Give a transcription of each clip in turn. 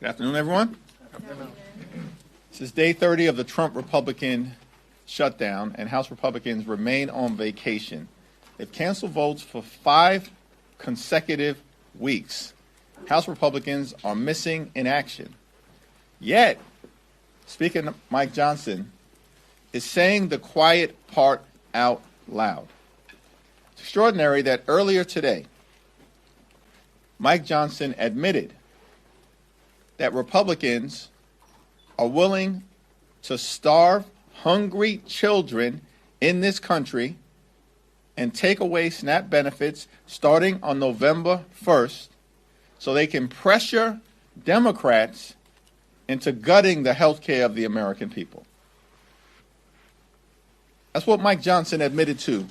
Good afternoon, everyone. This is day 30 of the Trump Republican shutdown, and House Republicans remain on vacation. They've canceled votes for 5 consecutive weeks. House Republicans are missing in action. Yet, Speaker Mike Johnson is saying the quiet part out loud. It's extraordinary that earlier today, Mike Johnson admitted that Republicans are willing to starve hungry children in this country and take away SNAP benefits starting on November 1st so they can pressure Democrats into gutting the health care of the American people. That's what Mike Johnson admitted to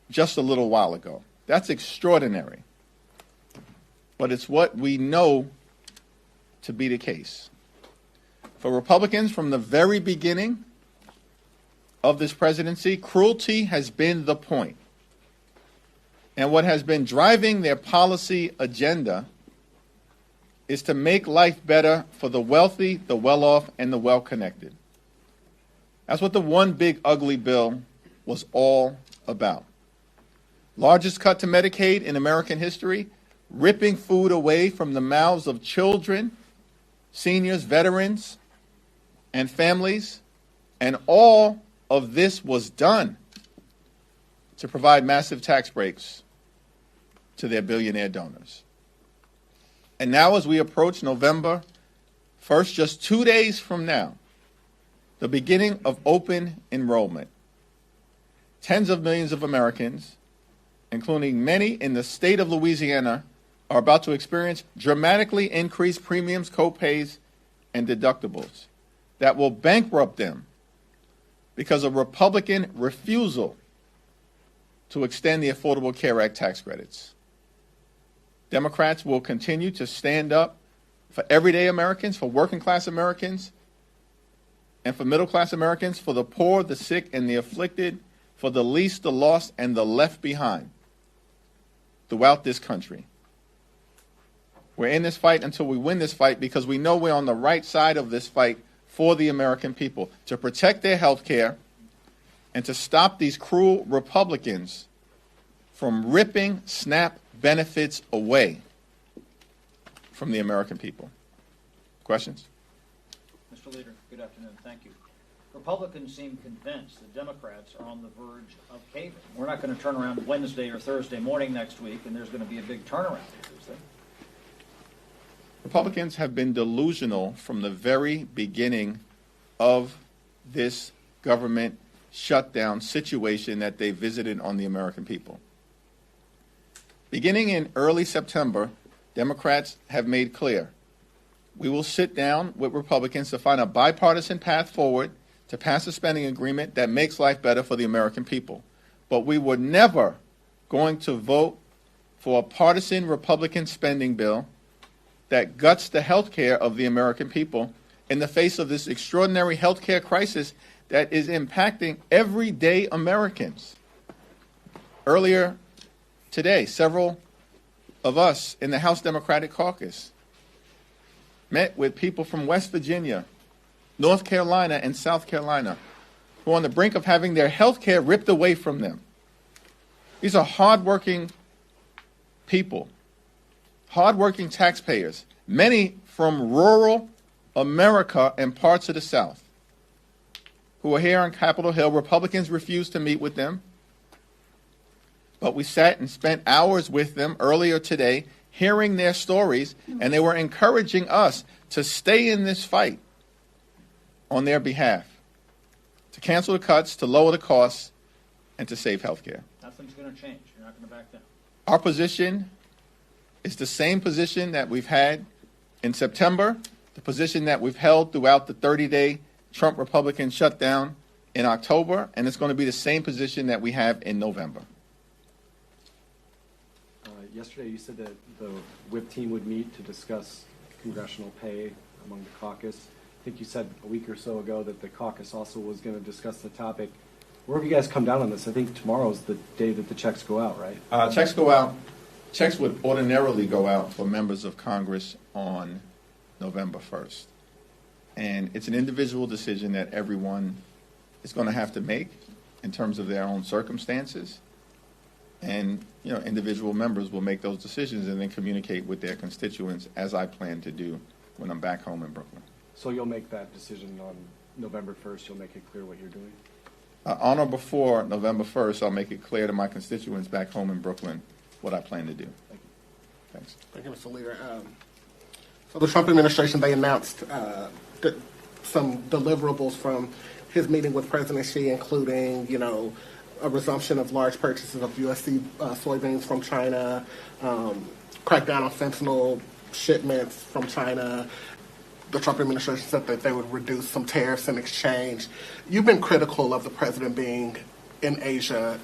just a little while ago. That's extraordinary. But it's what we know to be the case. For Republicans, from the very beginning of this presidency, cruelty has been the point. And what has been driving their policy agenda is to make life better for the wealthy, the well-off, and the well-connected. That's what the one big ugly bill was all about. Largest cut to Medicaid in American history, ripping food away from the mouths of children, seniors, veterans, and families, and all of this was done to provide massive tax breaks to their billionaire donors. And now as we approach November 1st, just 2 days from now, the beginning of open enrollment, tens of millions of Americans, including many in the state of Louisiana, are about to experience dramatically increased premiums, co-pays, and deductibles that will bankrupt them because of Republican refusal to extend the Affordable Care Act tax credits. Democrats will continue to stand up for everyday Americans, for working class Americans, and for middle class Americans, for the poor, the sick, and the afflicted, for the least, the lost, and the left behind throughout this country. We're in this fight until we win this fight because we know we're on the right side of this fight for the American people, to protect their health care and to stop these cruel Republicans from ripping SNAP benefits away from the American people. Questions? Mr. Leader, good afternoon. Thank you. Republicans seem convinced that Democrats are on the verge of caving. We're not going to turn around Wednesday or Thursday morning next week, and there's going to be a big turnaround Tuesday. Republicans have been delusional from the very beginning of this government shutdown situation that they visited on the American people. Beginning in early September, Democrats have made clear we will sit down with Republicans to find a bipartisan path forward to pass a spending agreement that makes life better for the American people. But we were never going to vote for a partisan Republican spending bill that guts the health care of the American people in the face of this extraordinary health care crisis that is impacting everyday Americans. Earlier today, several of us in the House Democratic Caucus met with people from West Virginia, North Carolina, and South Carolina who are on the brink of having their health care ripped away from them. These are hardworking people, hardworking taxpayers, many from rural America and parts of the South, who are here on Capitol Hill. Republicans refused to meet with them, but we sat and spent hours with them earlier today hearing their stories, and they were encouraging us to stay in this fight on their behalf, to cancel the cuts, to lower the costs, and to save health care. Nothing's going to change. You're not going to back down. Our position is the same position that we've had in September, the position that we've held throughout the 30-day Trump Republican shutdown in October, and it's going to be the same position that we have in November. Yesterday you said that the whip team would meet to discuss congressional pay among the caucus. I think you said a week or so ago that the caucus also was going to discuss the topic. Where have you guys come down on this? I think tomorrow's the day that the checks go out, right? Checks go out Checks would ordinarily go out for members of Congress on November 1st. And it's an individual decision that everyone is going to have to make in terms of their own circumstances. And, individual members will make those decisions and then communicate with their constituents, as I plan to do when I'm back home in Brooklyn. So you'll make that decision on November 1st, you'll make it clear what you're doing? On or before November 1st, I'll make it clear to my constituents back home in Brooklyn what I plan to do. Thank you. Thanks. Thank you, Mr. Leader. So the Trump administration, they announced some deliverables from his meeting with President Xi, including, a resumption of large purchases of USC soybeans from China, crackdown on fentanyl shipments from China. The Trump administration said that they would reduce some tariffs in exchange. You've been critical of the president being in Asia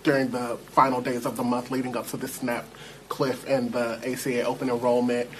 during the final days of the month leading up to the SNAP cliff and the ACA open enrollment.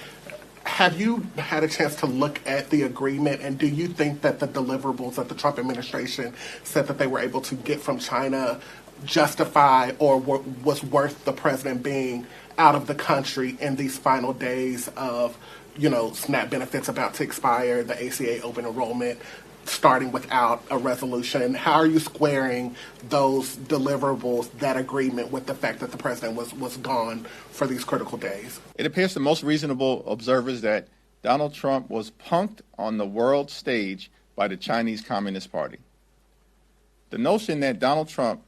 Have you had a chance to look at the agreement, and do you think that the deliverables that the Trump administration said that they were able to get from China justify or was worth the president being out of the country in these final days of, SNAP benefits about to expire, the ACA open enrollment starting without a resolution? How are you squaring those deliverables, that agreement, with the fact that the president was gone for these critical days? It appears to most reasonable observers that Donald Trump was punked on the world stage by the Chinese Communist Party. The notion that Donald Trump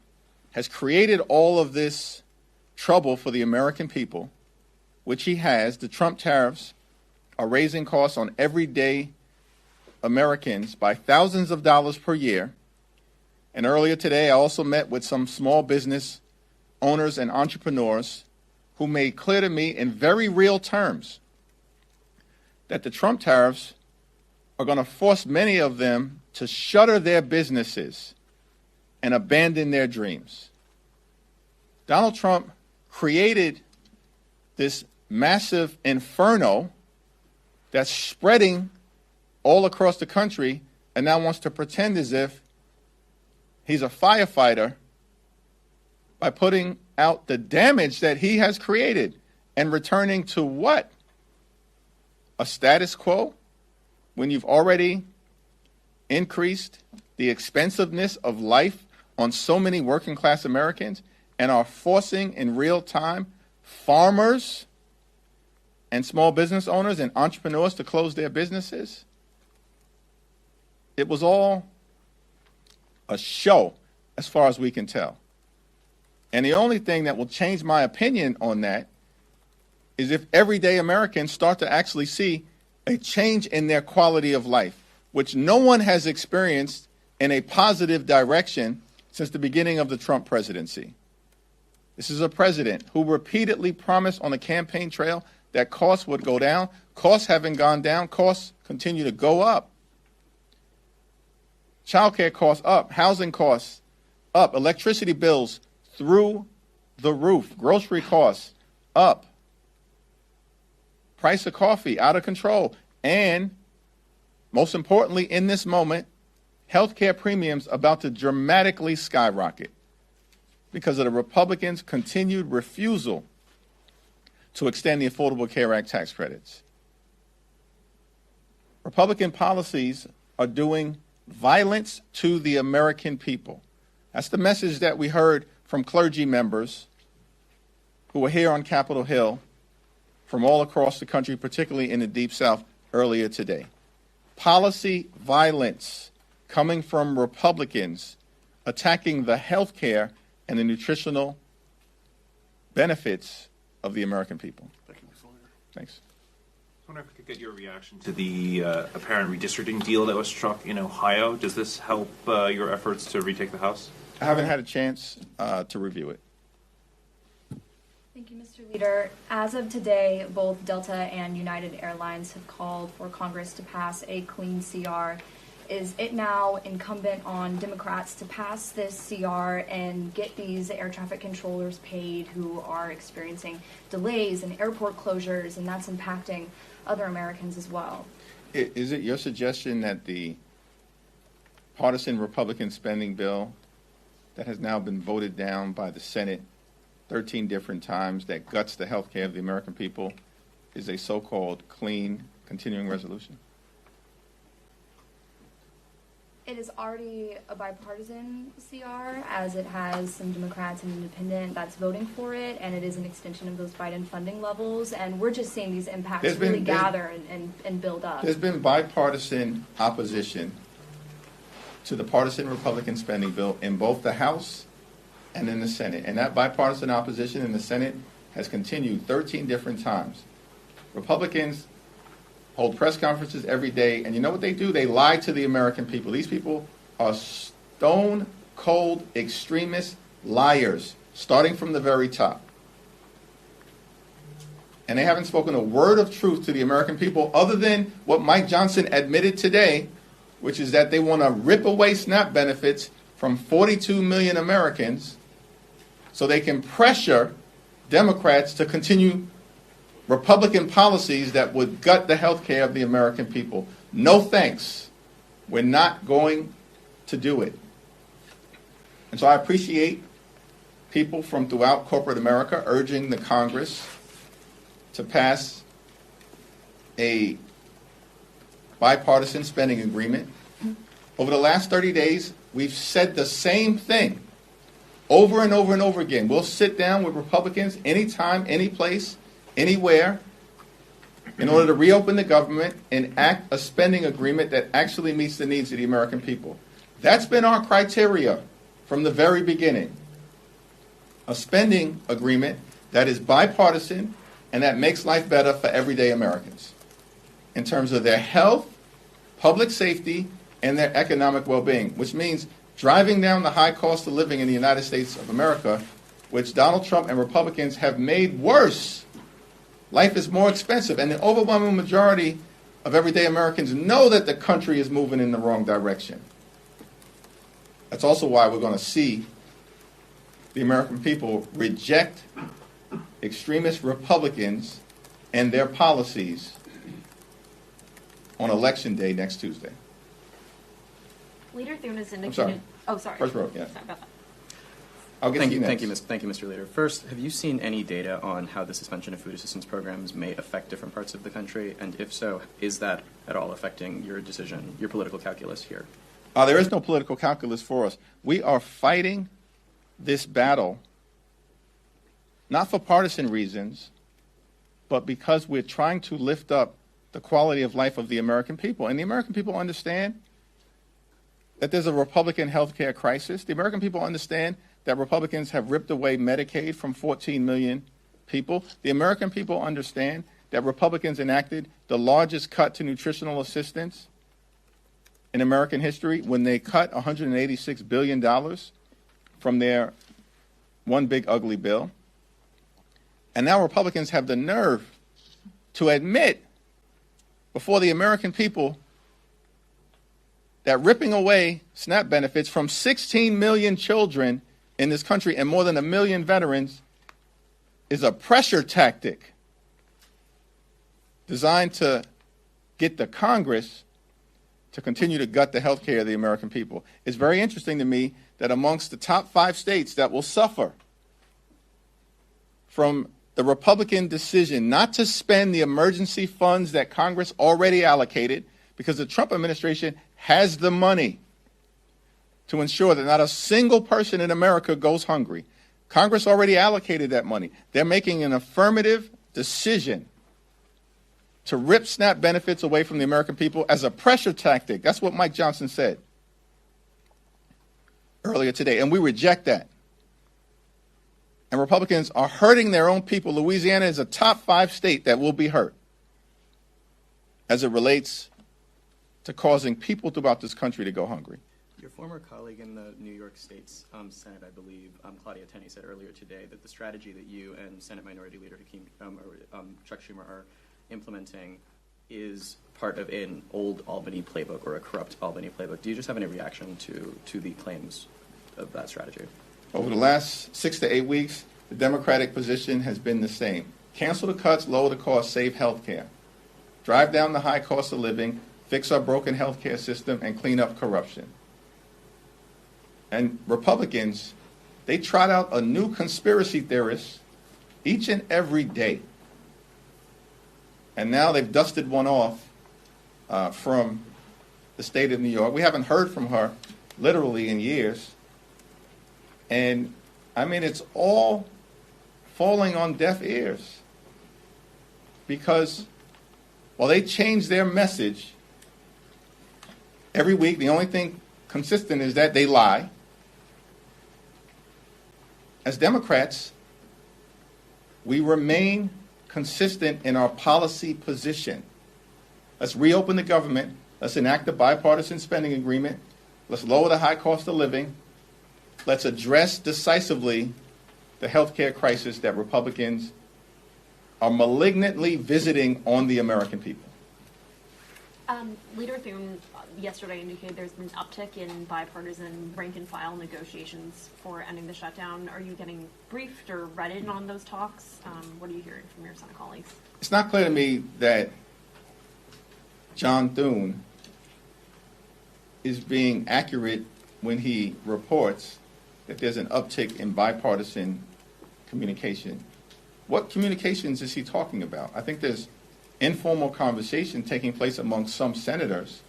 has created all of this trouble for the American people, which he has, the Trump tariffs are raising costs on everyday Americans by thousands of dollars per year. And earlier today, I also met with some small business owners and entrepreneurs who made clear to me in very real terms that the Trump tariffs are going to force many of them to shutter their businesses and abandon their dreams. Donald Trump created this massive inferno that's spreading all across the country and now wants to pretend as if he's a firefighter by putting out the damage that he has created and returning to what? A status quo when you've already increased the expensiveness of life on so many working class Americans and are forcing in real time farmers and small business owners and entrepreneurs to close their businesses? It was all a show as far as we can tell. And the only thing that will change my opinion on that is if everyday Americans start to actually see a change in their quality of life, which no one has experienced in a positive direction since the beginning of the Trump presidency. This is a president who repeatedly promised on the campaign trail that costs would go down. Costs haven't gone down. Costs continue to go up. Child care costs up. Housing costs up. Electricity bills through the roof. Grocery costs up. Price of coffee out of control. And most importantly, in this moment, healthcare premiums about to dramatically skyrocket because of the Republicans' continued refusal to extend the Affordable Care Act tax credits. Republican policies are doing violence to the American people. That's the message that we heard from clergy members who were here on Capitol Hill from all across the country, particularly in the Deep South, earlier today. Policy violence coming from Republicans attacking the health care and the nutritional benefits of the American people. Thank you, Mr. Leader. Thanks. I wonder if we could get your reaction to the apparent redistricting deal that was struck in Ohio. Does this help your efforts to retake the House? I haven't had a chance to review it. Thank you, Mr. Leader. As of today, both Delta and United Airlines have called for Congress to pass a clean CR. Is it now incumbent on Democrats to pass this CR and get these air traffic controllers paid who are experiencing delays and airport closures, and that's impacting other Americans as well? Is it your suggestion that the partisan Republican spending bill that has now been voted down by the Senate 13 different times that guts the health care of the American people is a so-called clean continuing resolution? It is already a bipartisan CR, as it has some Democrats and independent that's voting for it, and it is an extension of those Biden funding levels, and we're just seeing these impacts really gather and build up. There's been bipartisan opposition to the partisan Republican spending bill in both the House and in the Senate, and that bipartisan opposition in the Senate has continued 13 different times. Republicans hold press conferences every day, and you know what they do? They lie to the American people. These people are stone-cold extremist liars, starting from the very top. And they haven't spoken a word of truth to the American people other than what Mike Johnson admitted today, which is that they want to rip away SNAP benefits from 42 million Americans so they can pressure Democrats to continue Republican policies that would gut the health care of the American people. No thanks. We're not going to do it. And so I appreciate people from throughout corporate America urging the Congress to pass a bipartisan spending agreement. Over the last 30 days, we've said the same thing over and over and over again. We'll sit down with Republicans anytime, any place, anywhere, in order to reopen the government and act a spending agreement that actually meets the needs of the American people. That's been our criteria from the very beginning. A spending agreement that is bipartisan and that makes life better for everyday Americans in terms of their health, public safety, and their economic well-being, which means driving down the high cost of living in the United States of America, which Donald Trump and Republicans have made worse. Life is more expensive, and the overwhelming majority of everyday Americans know that the country is moving in the wrong direction. That's also why we're going to see the American people reject extremist Republicans and their policies on Election Day next Tuesday. Leader Thune has indicated. sorry. Oh, sorry. First row, yeah. Sorry about that. I'll get to you next. Thank you, Mr. Leader. First, have you seen any data on how the suspension of food assistance programs may affect different parts of the country? And if so, is that at all affecting your decision, your political calculus here? There is no political calculus for us. We are fighting this battle not for partisan reasons, but because we're trying to lift up the quality of life of the American people. And the American people understand that there's a Republican health care crisis. The American people understand that Republicans have ripped away Medicaid from 14 million people. The American people understand that Republicans enacted the largest cut to nutritional assistance in American history when they cut $186 billion from their one big ugly bill. And now Republicans have the nerve to admit before the American people that ripping away SNAP benefits from 16 million children in this country and more than 1 million veterans is a pressure tactic designed to get the Congress to continue to gut the health care of the American people. It's very interesting to me that amongst the top 5 states that will suffer from the Republican decision not to spend the emergency funds that Congress already allocated, because the Trump administration has the money to ensure that not a single person in America goes hungry. Congress already allocated that money. They're making an affirmative decision to rip SNAP benefits away from the American people as a pressure tactic. That's what Mike Johnson said earlier today, and we reject that. And Republicans are hurting their own people. Louisiana is a top 5 state that will be hurt as it relates to causing people throughout this country to go hungry. Your former colleague in the New York State's Senate, I believe, Claudia Tenney, said earlier today that the strategy that you and Senate Minority Leader Hakeem, Chuck Schumer are implementing is part of an old Albany playbook or a corrupt Albany playbook. Do you just have any reaction to the claims of that strategy? Over the last 6 to 8 weeks, the Democratic position has been the same. Cancel the cuts, lower the cost, save health care. Drive down the high cost of living, fix our broken health care system, and clean up corruption. And Republicans They trot out a new conspiracy theorist each and every day. And now they've dusted one off from the state of New York. We haven't heard from her literally in years. And, I mean, it's all falling on deaf ears. Because, well, they change their message every week. The only thing consistent is that they lie. As Democrats, we remain consistent in our policy position. Let's reopen the government. Let's enact a bipartisan spending agreement. Let's lower the high cost of living. Let's address decisively the health care crisis that Republicans are malignantly visiting on the American people. Leader Thune yesterday indicated there's been an uptick in bipartisan rank-and-file negotiations for ending the shutdown. Are you getting briefed or read in on those talks? What are you hearing from your Senate colleagues? It's not clear to me that John Thune is being accurate when he reports that there's an uptick in bipartisan communication. What communications is he talking about? I think there's informal conversation taking place among some senators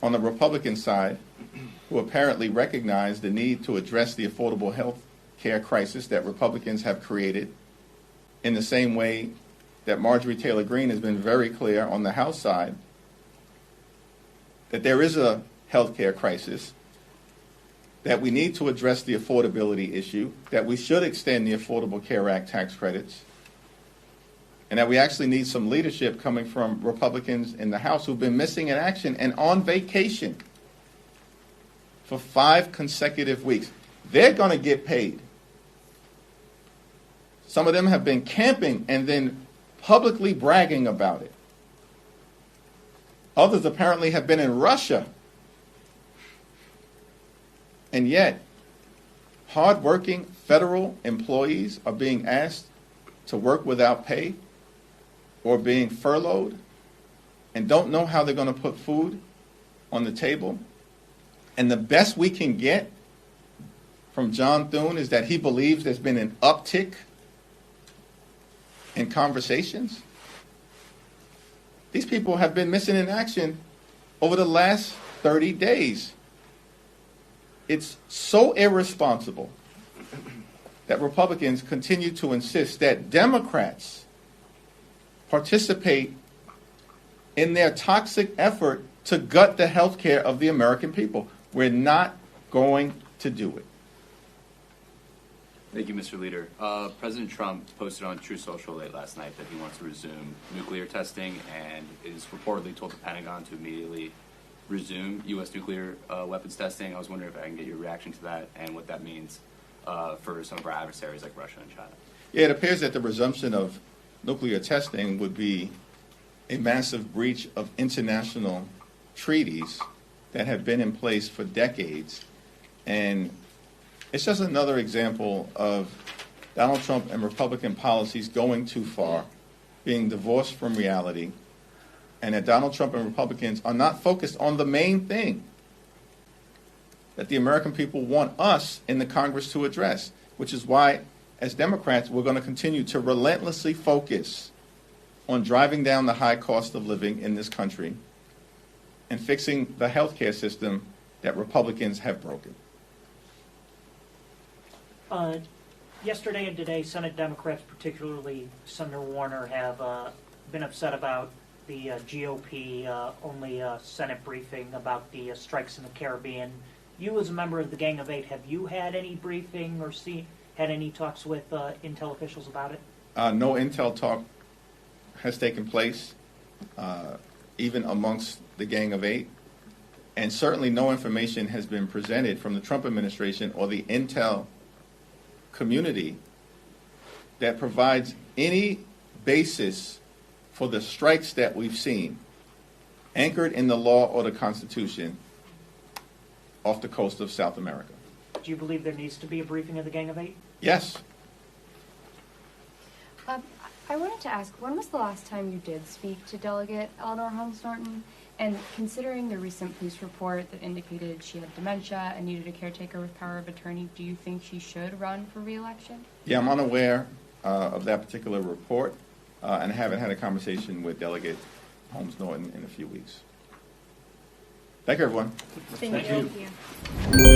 on the Republican side who apparently recognize the need to address the affordable health care crisis that Republicans have created, in the same way that Marjorie Taylor Greene has been very clear on the House side that there is a health care crisis, that we need to address the affordability issue, that we should extend the Affordable Care Act tax credits, and that we actually need some leadership coming from Republicans in the House who've been missing in action and on vacation for 5 consecutive weeks. They're going to get paid. Some of them have been camping and then publicly bragging about it. Others apparently have been in Russia. And yet, hardworking federal employees are being asked to work without pay or being furloughed and don't know how they're going to put food on the table. And the best we can get from John Thune is that he believes there's been an uptick in conversations. These people have been missing in action over the last 30 days. It's so irresponsible that Republicans continue to insist that Democrats participate in their toxic effort to gut the health care of the American people. We're not going to do it. Thank you, Mr. Leader. President Trump posted on True Social late last night that he wants to resume nuclear testing and is reportedly told the Pentagon to immediately resume U.S. nuclear weapons testing. I was wondering if I can get your reaction to that and what that means for some of our adversaries like Russia and China. Yeah, it appears that the resumption of nuclear testing would be a massive breach of international treaties that have been in place for decades. And it's just another example of Donald Trump and Republican policies going too far, being divorced from reality, and that Donald Trump and Republicans are not focused on the main thing that the American people want us in the Congress to address, which is why, as Democrats, we're going to continue to relentlessly focus on driving down the high cost of living in this country and fixing the health care system that Republicans have broken. Yesterday and today, Senate Democrats, particularly Senator Warner, have been upset about the GOP only Senate briefing about the strikes in the Caribbean. You, as a member of the Gang of Eight, have you had any briefing or had any talks with intel officials about it? No intel talk has taken place, even amongst the Gang of Eight, and certainly no information has been presented from the Trump administration or the intel community that provides any basis for the strikes that we've seen, anchored in the law or the Constitution, off the coast of South America. Do you believe there needs to be a briefing of the Gang of Eight? Yes. I wanted to ask, when was the last time you did speak to Delegate Eleanor Holmes Norton? And considering the recent police report that indicated she had dementia and needed a caretaker with power of attorney, do you think she should run for re-election? Yeah, I'm unaware of that particular report and haven't had a conversation with Delegate Holmes Norton in a few weeks. Thank you, everyone. Thank you.